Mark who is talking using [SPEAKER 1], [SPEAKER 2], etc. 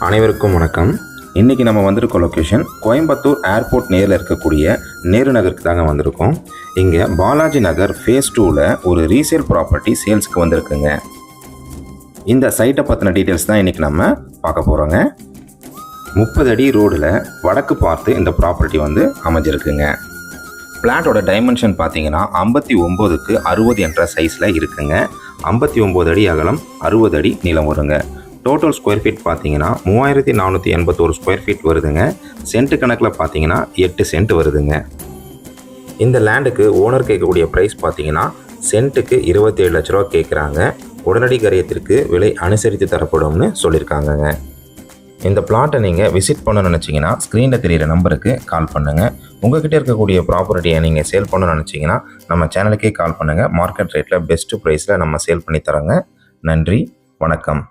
[SPEAKER 1] அனைவருக்கும் வணக்கம். இன்றைக்கி நம்ம வந்திருக்க லொக்கேஷன் கோயம்புத்தூர் ஏர்போர்ட் நேரில் இருக்கக்கூடிய நேரு நகருக்கு தாங்க வந்திருக்கோம். இங்கே பாலாஜி நகர் ஃபேஸ் 2ல் ஒரு ரீசேல் ப்ராப்பர்ட்டி சேல்ஸுக்கு வந்திருக்குங்க. இந்த சைட்டை பற்றின டீட்டெயில்ஸ் தான் இன்றைக்கி நம்ம பார்க்க போகிறோங்க. 30 அடி ரோடில் வடக்கு பார்த்து இந்த ப்ராப்பர்ட்டி அமைஞ்சிருக்குங்க. பிளாட்டோட டைமென்ஷன் பார்த்தீங்கன்னா 59க்கு 60 என்ற சைஸில் இருக்குங்க. 59 அடி அகலம், 60 அடி நீளம் வருங்க. டோட்டல் ஸ்கொயர் ஃபீட் பார்த்தீங்கன்னா 3481 ஸ்கொயர் ஃபீட் வருதுங்க. சென்ட் கணக்கில் பார்த்தீங்கன்னா 8 சென்ட் வருதுங்க. இந்த லேண்டுக்கு ஓனர் கேட்கக்கூடிய ப்ரைஸ் பார்த்தீங்கன்னா சென்ட்டுக்கு 27 லட்ச ரூபா கேட்குறாங்க. உடனடி கரையத்திற்கு விலை அனுசரித்து தரப்படும்னு சொல்லியிருக்காங்கங்க. இந்த பிளாட்டை நீங்கள் விசிட் பண்ண நினச்சிங்கன்னா ஸ்க்ரீனில் தெரிகிற நம்பருக்கு கால் பண்ணுங்கள். உங்கள்கிட்ட இருக்கக்கூடிய ப்ராப்பர்ட்டியை நீங்கள் சேல் பண்ண நினச்சிங்கன்னா நம்ம சேனலுக்கே கால் பண்ணுங்கள். மார்க்கெட் ரேட்டில் பெஸ்ட்டு ப்ரைஸில் நம்ம சேல் பண்ணி தரோங்க. நன்றி, வணக்கம்.